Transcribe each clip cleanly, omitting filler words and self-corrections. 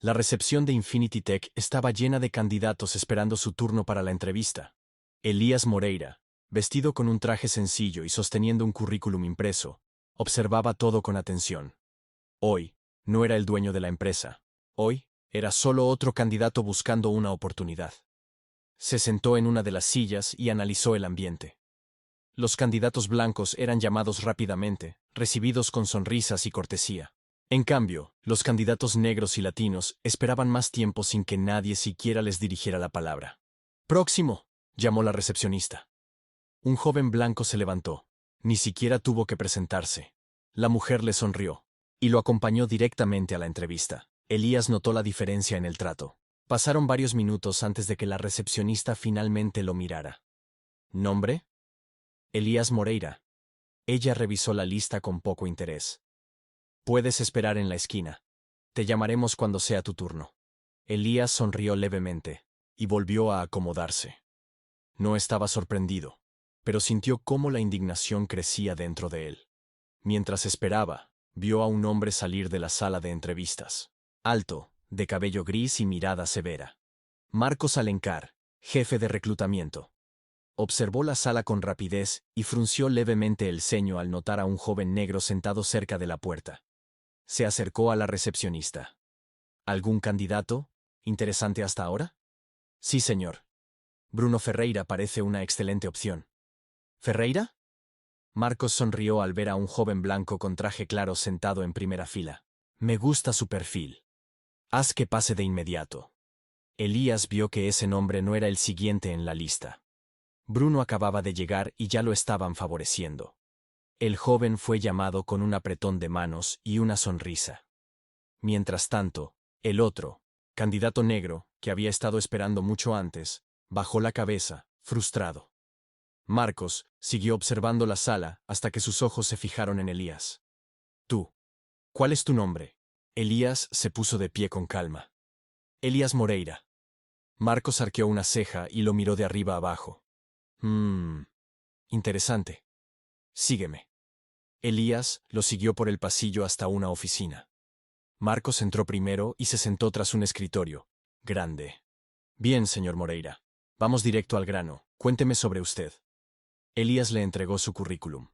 La recepción de Infinity Tech estaba llena de candidatos esperando su turno para la entrevista. Elías Moreira, vestido con un traje sencillo y sosteniendo un currículum impreso, observaba todo con atención. Hoy, no era el dueño de la empresa. Hoy, era solo otro candidato buscando una oportunidad. Se sentó en una de las sillas y analizó el ambiente. Los candidatos blancos eran llamados rápidamente, recibidos con sonrisas y cortesía. En cambio, los candidatos negros y latinos esperaban más tiempo sin que nadie siquiera les dirigiera la palabra. «Próximo», llamó la recepcionista. Un joven blanco se levantó. Ni siquiera tuvo que presentarse. La mujer le sonrió y lo acompañó directamente a la entrevista. Elías notó la diferencia en el trato. Pasaron varios minutos antes de que la recepcionista finalmente lo mirara. ¿Nombre? Elías Moreira. Ella revisó la lista con poco interés. Puedes esperar en la esquina. Te llamaremos cuando sea tu turno. Elías sonrió levemente y volvió a acomodarse. No estaba sorprendido, pero sintió cómo la indignación crecía dentro de él. Mientras esperaba, vio a un hombre salir de la sala de entrevistas. Alto, de cabello gris y mirada severa. Marcos Alencar, jefe de reclutamiento. Observó la sala con rapidez y frunció levemente el ceño al notar a un joven negro sentado cerca de la puerta. Se acercó a la recepcionista. ¿Algún candidato? ¿Interesante hasta ahora? Sí, señor. Bruno Ferreira parece una excelente opción. ¿Ferreira? Marcos sonrió al ver a un joven blanco con traje claro sentado en primera fila. Me gusta su perfil. Haz que pase de inmediato. Elías vio que ese nombre no era el siguiente en la lista. Bruno acababa de llegar y ya lo estaban favoreciendo. El joven fue llamado con un apretón de manos y una sonrisa. Mientras tanto, el otro, candidato negro, que había estado esperando mucho antes, bajó la cabeza, frustrado. Marcos siguió observando la sala hasta que sus ojos se fijaron en Elías. Tú. ¿Cuál es tu nombre? Elías se puso de pie con calma. Elías Moreira. Marcos arqueó una ceja y lo miró de arriba abajo. Interesante. Sígueme. Elías lo siguió por el pasillo hasta una oficina. Marcos entró primero y se sentó tras un escritorio, grande. Bien, señor Moreira. Vamos directo al grano. Cuénteme sobre usted. Elías le entregó su currículum.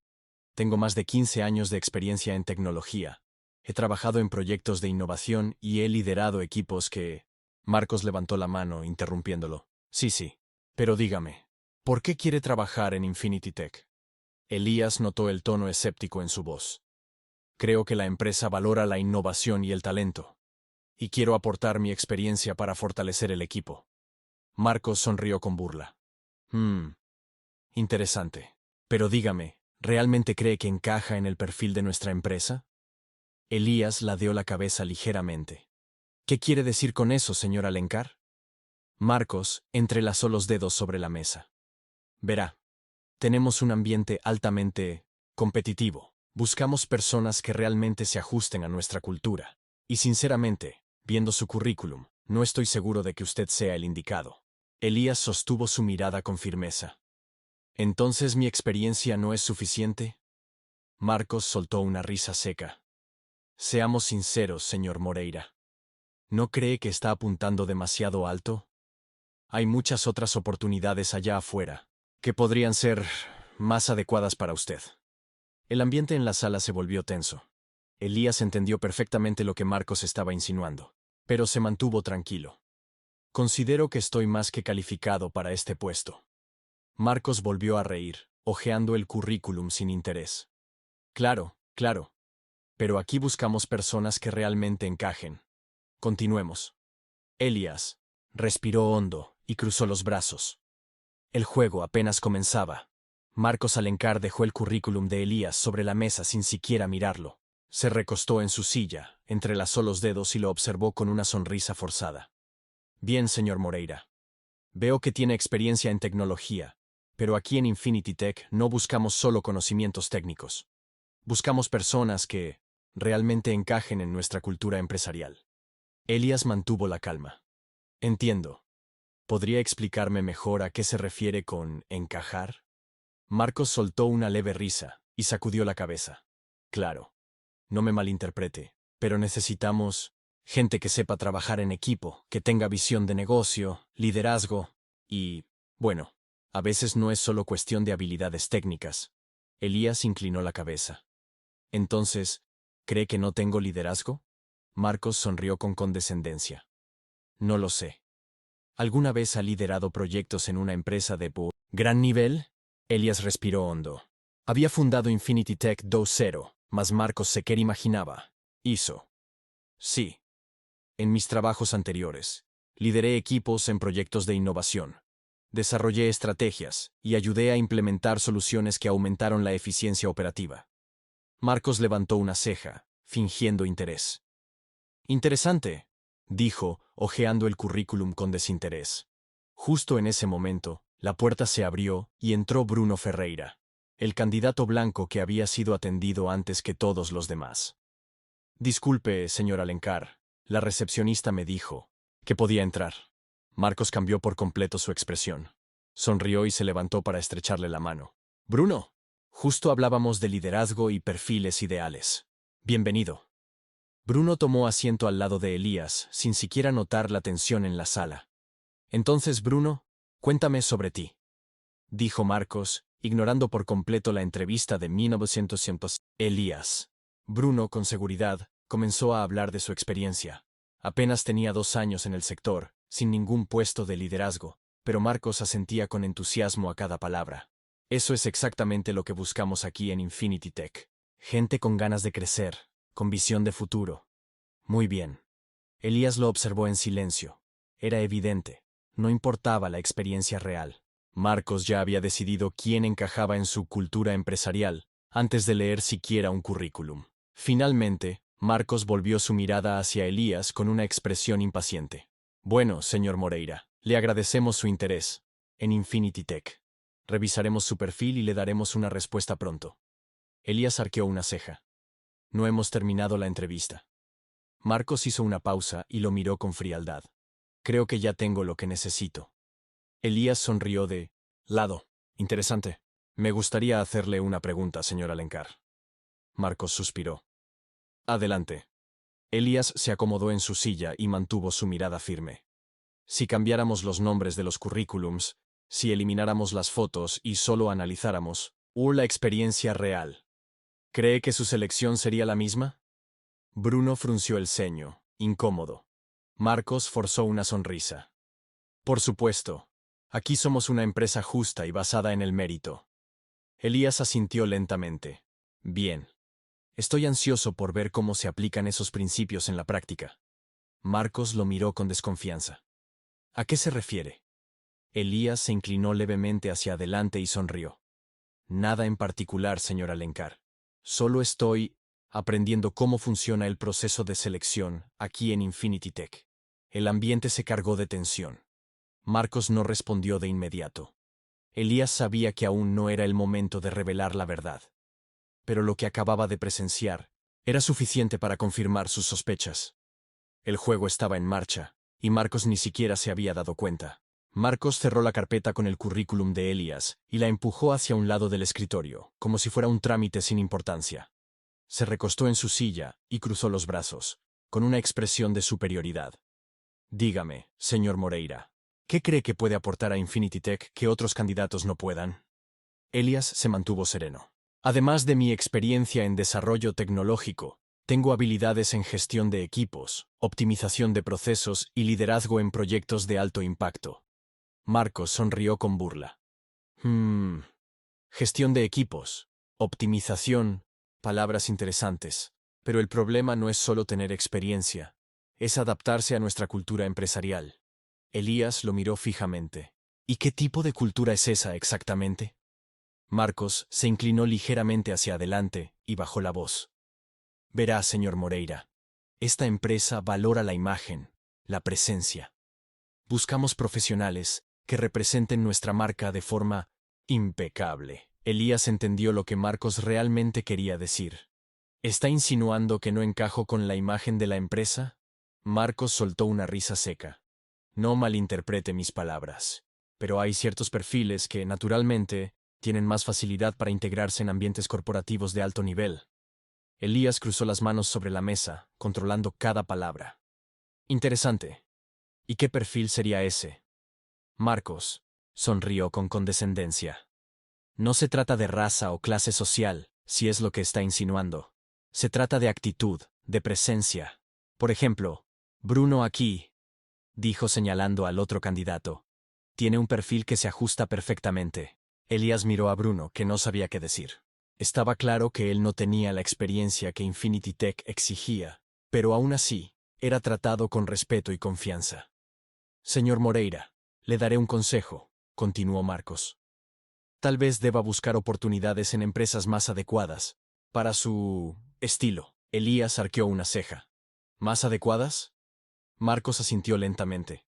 Tengo más de 15 años de experiencia en tecnología. He trabajado en proyectos de innovación y he liderado equipos que... Marcos levantó la mano, interrumpiéndolo. Sí. Pero dígame, ¿por qué quiere trabajar en Infinity Tech? Elías notó el tono escéptico en su voz. Creo que la empresa valora la innovación y el talento, y quiero aportar mi experiencia para fortalecer el equipo. Marcos sonrió con burla. Interesante. Pero dígame, ¿realmente cree que encaja en el perfil de nuestra empresa? Elías ladeó la cabeza ligeramente. ¿Qué quiere decir con eso, señor Alencar? Marcos entrelazó los dedos sobre la mesa. Verá, tenemos un ambiente altamente competitivo. Buscamos personas que realmente se ajusten a nuestra cultura. Y sinceramente, viendo su currículum, no estoy seguro de que usted sea el indicado. Elías sostuvo su mirada con firmeza. ¿Entonces mi experiencia no es suficiente? Marcos soltó una risa seca. Seamos sinceros, señor Moreira. ¿No cree que está apuntando demasiado alto? Hay muchas otras oportunidades allá afuera, que podrían ser más adecuadas para usted. El ambiente en la sala se volvió tenso. Elías entendió perfectamente lo que Marcos estaba insinuando, pero se mantuvo tranquilo. Considero que estoy más que calificado para este puesto. Marcos volvió a reír, hojeando el currículum sin interés. Claro. Pero aquí buscamos personas que realmente encajen. Continuemos. Elías respiró hondo y cruzó los brazos. El juego apenas comenzaba. Marcos Alencar dejó el currículum de Elías sobre la mesa sin siquiera mirarlo. Se recostó en su silla, entrelazó los dedos y lo observó con una sonrisa forzada. Bien, señor Moreira. Veo que tiene experiencia en tecnología, pero aquí en Infinity Tech no buscamos solo conocimientos técnicos. Buscamos personas que realmente encajen en nuestra cultura empresarial. Elías mantuvo la calma. Entiendo. ¿Podría explicarme mejor a qué se refiere con encajar? Marcos soltó una leve risa y sacudió la cabeza. Claro. No me malinterprete, pero necesitamos Gente que sepa trabajar en equipo, que tenga visión de negocio, liderazgo y, bueno, a veces no es solo cuestión de habilidades técnicas. Elías inclinó la cabeza. Entonces, ¿cree que no tengo liderazgo? Marcos sonrió con condescendencia. No lo sé. ¿Alguna vez ha liderado proyectos en una empresa de gran nivel? Elías respiró hondo. Había fundado Infinity Tech 2.0, mas Marcos Sequer imaginaba. Hizo. Sí. En mis trabajos anteriores, lideré equipos en proyectos de innovación. Desarrollé estrategias y ayudé a implementar soluciones que aumentaron la eficiencia operativa. Marcos levantó una ceja, fingiendo interés. Interesante, dijo, hojeando el currículum con desinterés. Justo en ese momento, la puerta se abrió y entró Bruno Ferreira, el candidato blanco que había sido atendido antes que todos los demás. Disculpe, señor Alencar, la recepcionista me dijo que podía entrar. Marcos cambió por completo su expresión. Sonrió y se levantó para estrecharle la mano. Bruno, justo hablábamos de liderazgo y perfiles ideales. Bienvenido. Bruno tomó asiento al lado de Elías, sin siquiera notar la tensión en la sala. Entonces, Bruno, cuéntame sobre ti, dijo Marcos, ignorando por completo la entrevista de 1900. Elías. Bruno, con seguridad, comenzó a hablar de su experiencia. Apenas tenía 2 años en el sector, sin ningún puesto de liderazgo, pero Marcos asentía con entusiasmo a cada palabra. Eso es exactamente lo que buscamos aquí en Infinity Tech. Gente con ganas de crecer, con visión de futuro. Muy bien. Elías lo observó en silencio. Era evidente. No importaba la experiencia real. Marcos ya había decidido quién encajaba en su cultura empresarial, antes de leer siquiera un currículum. Finalmente, Marcos volvió su mirada hacia Elías con una expresión impaciente. Bueno, señor Moreira, le agradecemos su interés en Infinity Tech. Revisaremos su perfil y le daremos una respuesta pronto. Elías arqueó una ceja. No hemos terminado la entrevista. Marcos hizo una pausa y lo miró con frialdad. Creo que ya tengo lo que necesito. Elías sonrió de lado. Interesante. Me gustaría hacerle una pregunta, señor Alencar. Marcos suspiró. Adelante. Elías se acomodó en su silla y mantuvo su mirada firme. Si cambiáramos los nombres de los currículums, si elimináramos las fotos y solo analizáramos la experiencia real, ¿cree que su selección sería la misma? Bruno frunció el ceño, incómodo. Marcos forzó una sonrisa. Por supuesto. Aquí somos una empresa justa y basada en el mérito. Elías asintió lentamente. Bien. Estoy ansioso por ver cómo se aplican esos principios en la práctica. Marcos lo miró con desconfianza. ¿A qué se refiere? Elías se inclinó levemente hacia adelante y sonrió. Nada en particular, señor Alencar. Solo estoy aprendiendo cómo funciona el proceso de selección aquí en Infinity Tech. El ambiente se cargó de tensión. Marcos no respondió de inmediato. Elías sabía que aún no era el momento de revelar la verdad. Pero lo que acababa de presenciar era suficiente para confirmar sus sospechas. El juego estaba en marcha, y Marcos ni siquiera se había dado cuenta. Marcos cerró la carpeta con el currículum de Elías y la empujó hacia un lado del escritorio, como si fuera un trámite sin importancia. Se recostó en su silla y cruzó los brazos, con una expresión de superioridad. Dígame, señor Moreira, ¿qué cree que puede aportar a Infinity Tech que otros candidatos no puedan? Elías se mantuvo sereno. Además de mi experiencia en desarrollo tecnológico, tengo habilidades en gestión de equipos, optimización de procesos y liderazgo en proyectos de alto impacto. Marcos sonrió con burla. Gestión de equipos, optimización, palabras interesantes. Pero el problema no es solo tener experiencia, es adaptarse a nuestra cultura empresarial. Elías lo miró fijamente. ¿Y qué tipo de cultura es esa exactamente? Marcos se inclinó ligeramente hacia adelante y bajó la voz. Verá, señor Moreira, esta empresa valora la imagen, la presencia. Buscamos profesionales que representen nuestra marca de forma impecable. Elías entendió lo que Marcos realmente quería decir. ¿Está insinuando que no encajo con la imagen de la empresa? Marcos soltó una risa seca. No malinterprete mis palabras, pero hay ciertos perfiles que, naturalmente, tienen más facilidad para integrarse en ambientes corporativos de alto nivel. Elías cruzó las manos sobre la mesa, controlando cada palabra. Interesante. ¿Y qué perfil sería ese? Marcos sonrió con condescendencia. No se trata de raza o clase social, si es lo que está insinuando. Se trata de actitud, de presencia. Por ejemplo, Bruno aquí, dijo señalando al otro candidato. Tiene un perfil que se ajusta perfectamente. Elías miró a Bruno, que no sabía qué decir. Estaba claro que él no tenía la experiencia que Infinity Tech exigía, pero aún así, era tratado con respeto y confianza. Señor Moreira, le daré un consejo, continuó Marcos. Tal vez deba buscar oportunidades en empresas más adecuadas para su estilo. Elías arqueó una ceja. ¿Más adecuadas? Marcos asintió lentamente.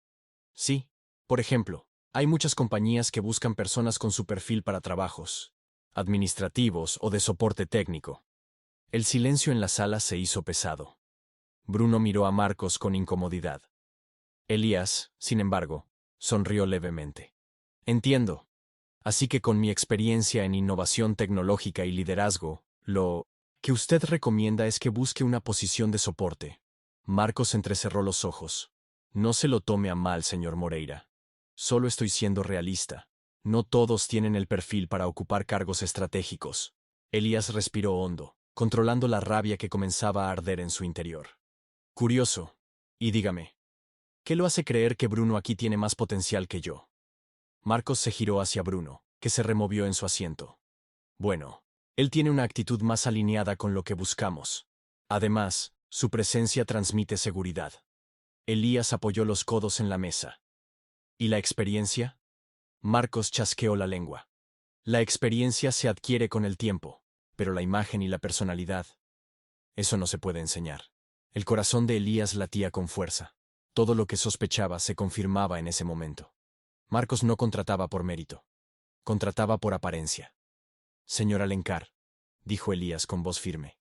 Sí, por ejemplo, hay muchas compañías que buscan personas con su perfil para trabajos administrativos o de soporte técnico. El silencio en la sala se hizo pesado. Bruno miró a Marcos con incomodidad. Elías, sin embargo, sonrió levemente. Entiendo. Así que con mi experiencia en innovación tecnológica y liderazgo, lo que usted recomienda es que busque una posición de soporte. Marcos entrecerró los ojos. No se lo tome a mal, señor Moreira. Solo estoy siendo realista. No todos tienen el perfil para ocupar cargos estratégicos. Elías respiró hondo, controlando la rabia que comenzaba a arder en su interior. Curioso. Y dígame, ¿qué lo hace creer que Bruno aquí tiene más potencial que yo? Marcos se giró hacia Bruno, que se removió en su asiento. Bueno, él tiene una actitud más alineada con lo que buscamos. Además, su presencia transmite seguridad. Elías apoyó los codos en la mesa. ¿Y la experiencia? Marcos chasqueó la lengua. La experiencia se adquiere con el tiempo, pero la imagen y la personalidad, eso no se puede enseñar. El corazón de Elías latía con fuerza. Todo lo que sospechaba se confirmaba en ese momento. Marcos no contrataba por mérito. Contrataba por apariencia. Señor Alencar, dijo Elías con voz firme,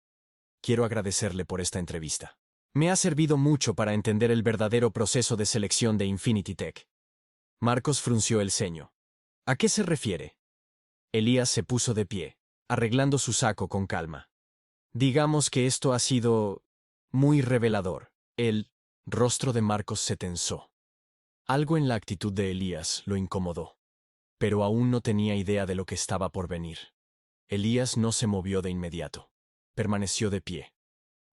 quiero agradecerle por esta entrevista. Me ha servido mucho para entender el verdadero proceso de selección de Infinity Tech. Marcos frunció el ceño. ¿A qué se refiere? Elías se puso de pie, arreglando su saco con calma. Digamos que esto ha sido muy revelador. El rostro de Marcos se tensó. Algo en la actitud de Elías lo incomodó, pero aún no tenía idea de lo que estaba por venir. Elías no se movió de inmediato. Permaneció de pie,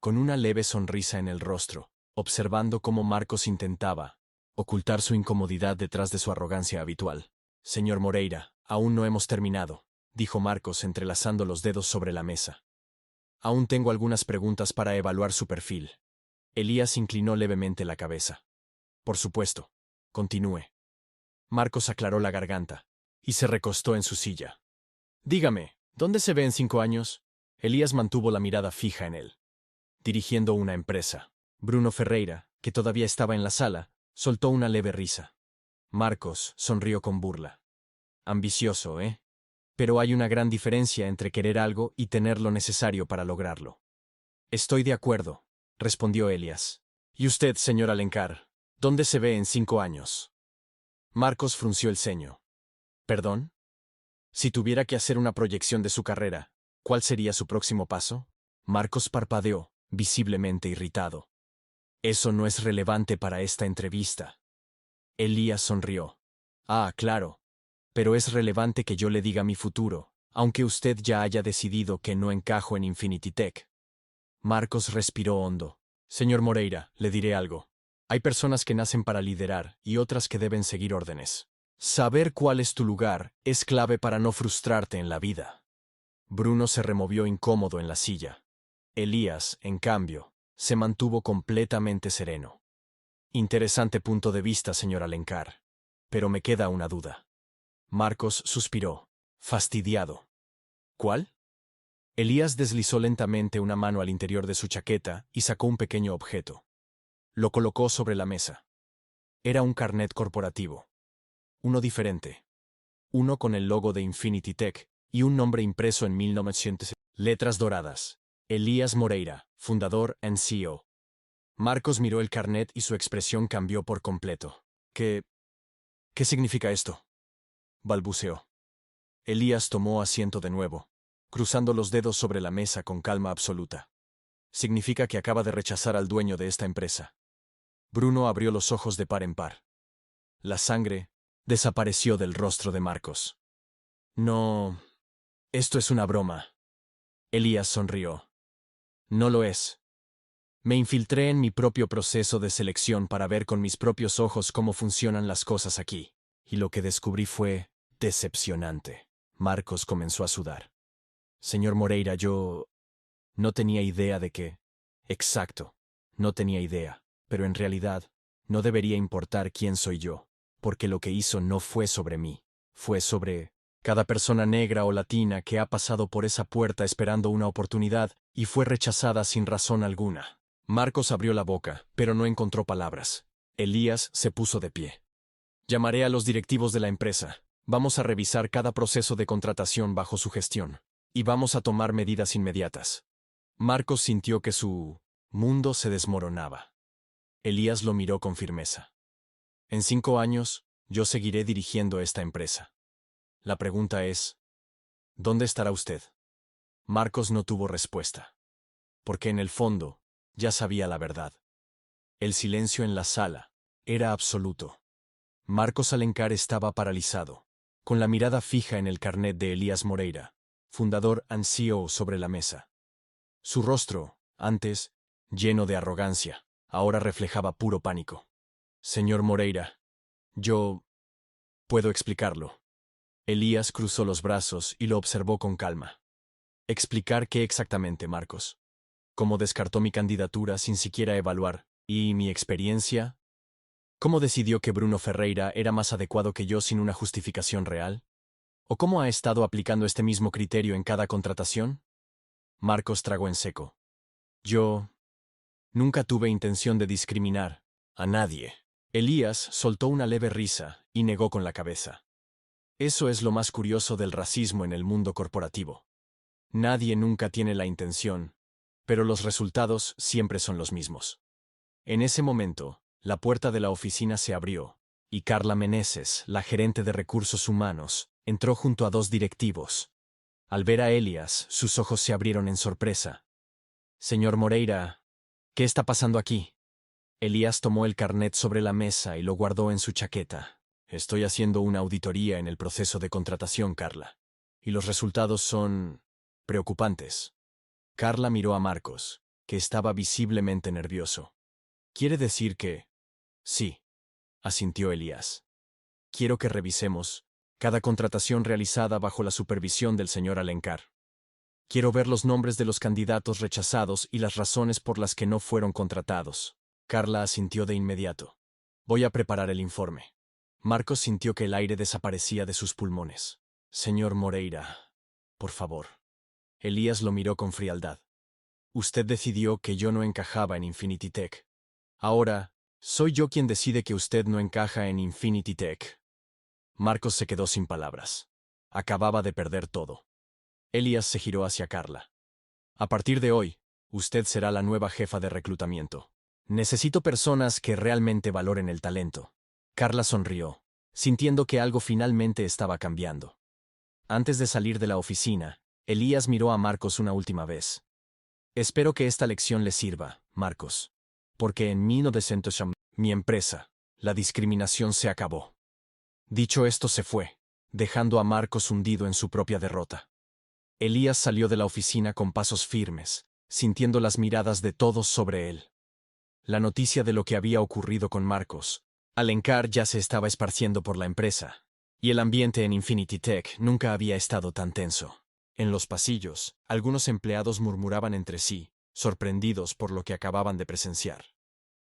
con una leve sonrisa en el rostro, observando cómo Marcos intentaba ocultar su incomodidad detrás de su arrogancia habitual. Señor Moreira, aún no hemos terminado, dijo Marcos entrelazando los dedos sobre la mesa. Aún tengo algunas preguntas para evaluar su perfil. Elías inclinó levemente la cabeza. Por supuesto. Continúe. Marcos aclaró la garganta y se recostó en su silla. Dígame, ¿dónde se ve en 5 años? Elías mantuvo la mirada fija en él. Dirigiendo una empresa. Bruno Ferreira, que todavía estaba en la sala, soltó una leve risa. Marcos sonrió con burla. Ambicioso, ¿eh? Pero hay una gran diferencia entre querer algo y tener lo necesario para lograrlo. Estoy de acuerdo, respondió Elías. ¿Y usted, señor Alencar, dónde se ve en 5 años? Marcos frunció el ceño. ¿Perdón? Si tuviera que hacer una proyección de su carrera, ¿cuál sería su próximo paso? Marcos parpadeó, visiblemente irritado. Eso no es relevante para esta entrevista. Elías sonrió. Ah, claro. Pero es relevante que yo le diga mi futuro, aunque usted ya haya decidido que no encajo en Infinity Tech. Marcos respiró hondo. Señor Moreira, le diré algo. Hay personas que nacen para liderar y otras que deben seguir órdenes. Saber cuál es tu lugar es clave para no frustrarte en la vida. Bruno se removió incómodo en la silla. Elías, en cambio, se mantuvo completamente sereno. Interesante punto de vista, señor Alencar. Pero me queda una duda. Marcos suspiró, fastidiado. ¿Cuál? Elías deslizó lentamente una mano al interior de su chaqueta y sacó un pequeño objeto. Lo colocó sobre la mesa. Era un carnet corporativo. Uno diferente. Uno con el logo de Infinity Tech y un nombre impreso en 1900. Letras doradas. Elías Moreira, fundador and CEO. Marcos miró el carnet y su expresión cambió por completo. ¿Qué significa esto? Balbuceó. Elías tomó asiento de nuevo, cruzando los dedos sobre la mesa con calma absoluta. Significa que acaba de rechazar al dueño de esta empresa. Bruno abrió los ojos de par en par. La sangre desapareció del rostro de Marcos. No, esto es una broma. Elías sonrió. No lo es. Me infiltré en mi propio proceso de selección para ver con mis propios ojos cómo funcionan las cosas aquí, y lo que descubrí fue decepcionante. Marcos comenzó a sudar. Señor Moreira, yo no tenía idea de que... Exacto, no tenía idea, pero en realidad no debería importar quién soy yo, porque lo que hizo no fue sobre mí, fue sobre cada persona negra o latina que ha pasado por esa puerta esperando una oportunidad y fue rechazada sin razón alguna. Marcos abrió la boca, pero no encontró palabras. Elías se puso de pie. Llamaré a los directivos de la empresa. Vamos a revisar cada proceso de contratación bajo su gestión. Y vamos a tomar medidas inmediatas. Marcos sintió que su mundo se desmoronaba. Elías lo miró con firmeza. En 5 años, yo seguiré dirigiendo esta empresa. La pregunta es, ¿dónde estará usted? Marcos no tuvo respuesta. Porque en el fondo, ya sabía la verdad. El silencio en la sala era absoluto. Marcos Alencar estaba paralizado, con la mirada fija en el carnet de Elías Moreira, fundador and CEO sobre la mesa. Su rostro, antes, lleno de arrogancia, ahora reflejaba puro pánico. Señor Moreira, yo... puedo explicarlo. Elías cruzó los brazos y lo observó con calma. ¿Explicar qué exactamente, Marcos? ¿Cómo descartó mi candidatura sin siquiera evaluar? ¿Y mi experiencia? ¿Cómo decidió que Bruno Ferreira era más adecuado que yo sin una justificación real? ¿O cómo ha estado aplicando este mismo criterio en cada contratación? Marcos tragó en seco. Yo nunca tuve intención de discriminar a nadie. Elías soltó una leve risa y negó con la cabeza. Eso es lo más curioso del racismo en el mundo corporativo. Nadie nunca tiene la intención, pero los resultados siempre son los mismos. En ese momento, la puerta de la oficina se abrió, y Carla Meneses, la gerente de recursos humanos, entró junto a 2 directivos. Al ver a Elías, sus ojos se abrieron en sorpresa. Señor Moreira, ¿qué está pasando aquí? Elías tomó el carnet sobre la mesa y lo guardó en su chaqueta. Estoy haciendo una auditoría en el proceso de contratación, Carla. Y los resultados son preocupantes. Carla miró a Marcos, que estaba visiblemente nervioso. ¿Quiere decir que...? Sí, asintió Elías. Quiero que revisemos cada contratación realizada bajo la supervisión del señor Alencar. Quiero ver los nombres de los candidatos rechazados y las razones por las que no fueron contratados. Carla asintió de inmediato. Voy a preparar el informe. Marcos sintió que el aire desaparecía de sus pulmones. Señor Moreira, por favor. Elías lo miró con frialdad. Usted decidió que yo no encajaba en Infinity Tech. Ahora, soy yo quien decide que usted no encaja en Infinity Tech. Marcos se quedó sin palabras. Acababa de perder todo. Elías se giró hacia Carla. A partir de hoy, usted será la nueva jefa de reclutamiento. Necesito personas que realmente valoren el talento. Carla sonrió, sintiendo que algo finalmente estaba cambiando. Antes de salir de la oficina, Elías miró a Marcos una última vez. Espero que esta lección le sirva, Marcos. Porque en 1900, mi empresa, la discriminación se acabó. Dicho esto se fue, dejando a Marcos hundido en su propia derrota. Elías salió de la oficina con pasos firmes, sintiendo las miradas de todos sobre él. La noticia de lo que había ocurrido con Marcos Alencar ya se estaba esparciendo por la empresa, y el ambiente en Infinity Tech nunca había estado tan tenso. En los pasillos, algunos empleados murmuraban entre sí, sorprendidos por lo que acababan de presenciar.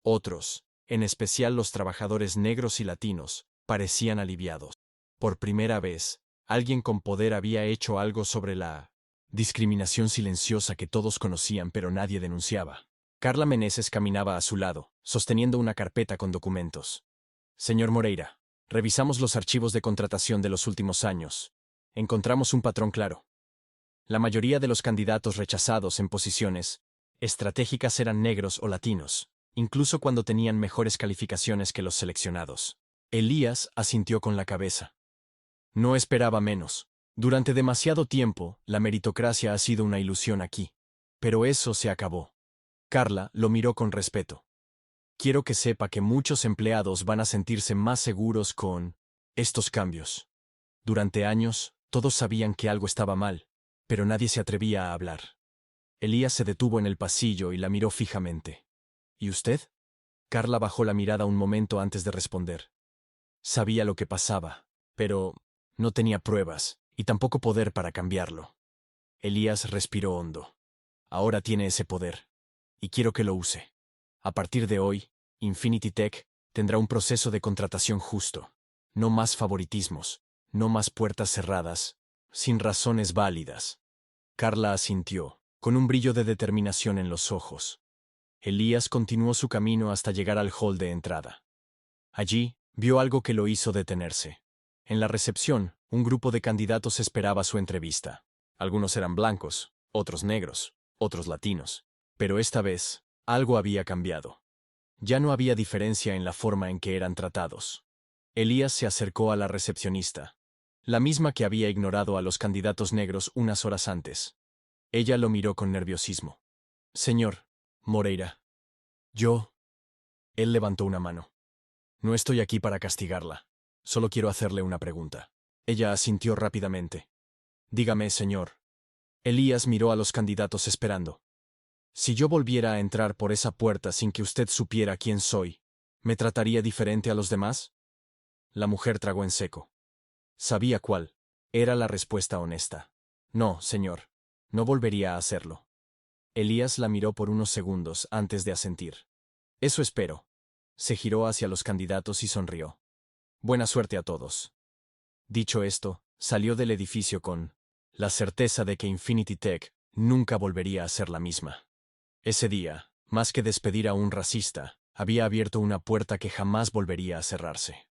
Otros, en especial los trabajadores negros y latinos, parecían aliviados. Por primera vez, alguien con poder había hecho algo sobre la discriminación silenciosa que todos conocían pero nadie denunciaba. Carla Meneses caminaba a su lado, sosteniendo una carpeta con documentos. Señor Moreira, revisamos los archivos de contratación de los últimos años. Encontramos un patrón claro. La mayoría de los candidatos rechazados en posiciones estratégicas eran negros o latinos, incluso cuando tenían mejores calificaciones que los seleccionados. Elías asintió con la cabeza. No esperaba menos. Durante demasiado tiempo, la meritocracia ha sido una ilusión aquí. Pero eso se acabó. Carla lo miró con respeto. Quiero que sepa que muchos empleados van a sentirse más seguros con estos cambios. Durante años, todos sabían que algo estaba mal, pero nadie se atrevía a hablar. Elías se detuvo en el pasillo y la miró fijamente. ¿Y usted? Carla bajó la mirada un momento antes de responder. Sabía lo que pasaba, pero no tenía pruebas y tampoco poder para cambiarlo. Elías respiró hondo. Ahora tiene ese poder, y quiero que lo use. A partir de hoy, Infinity Tech tendrá un proceso de contratación justo. No más favoritismos, no más puertas cerradas, sin razones válidas. Carla asintió, con un brillo de determinación en los ojos. Elías continuó su camino hasta llegar al hall de entrada. Allí, vio algo que lo hizo detenerse. En la recepción, un grupo de candidatos esperaba su entrevista. Algunos eran blancos, otros negros, otros latinos. Pero esta vez, algo había cambiado. Ya no había diferencia en la forma en que eran tratados. Elías se acercó a la recepcionista, la misma que había ignorado a los candidatos negros unas horas antes. Ella lo miró con nerviosismo. Señor Moreira. Yo. Él levantó una mano. No estoy aquí para castigarla. Solo quiero hacerle una pregunta. Ella asintió rápidamente. Dígame, señor. Elías miró a los candidatos esperando. Si yo volviera a entrar por esa puerta sin que usted supiera quién soy, ¿me trataría diferente a los demás? La mujer tragó en seco. Sabía cuál. Era la respuesta honesta. No, señor. No volvería a hacerlo. Elías la miró por unos segundos antes de asentir. Eso espero. Se giró hacia los candidatos y sonrió. Buena suerte a todos. Dicho esto, salió del edificio con la certeza de que Infinity Tech nunca volvería a ser la misma. Ese día, más que despedir a un racista, había abierto una puerta que jamás volvería a cerrarse.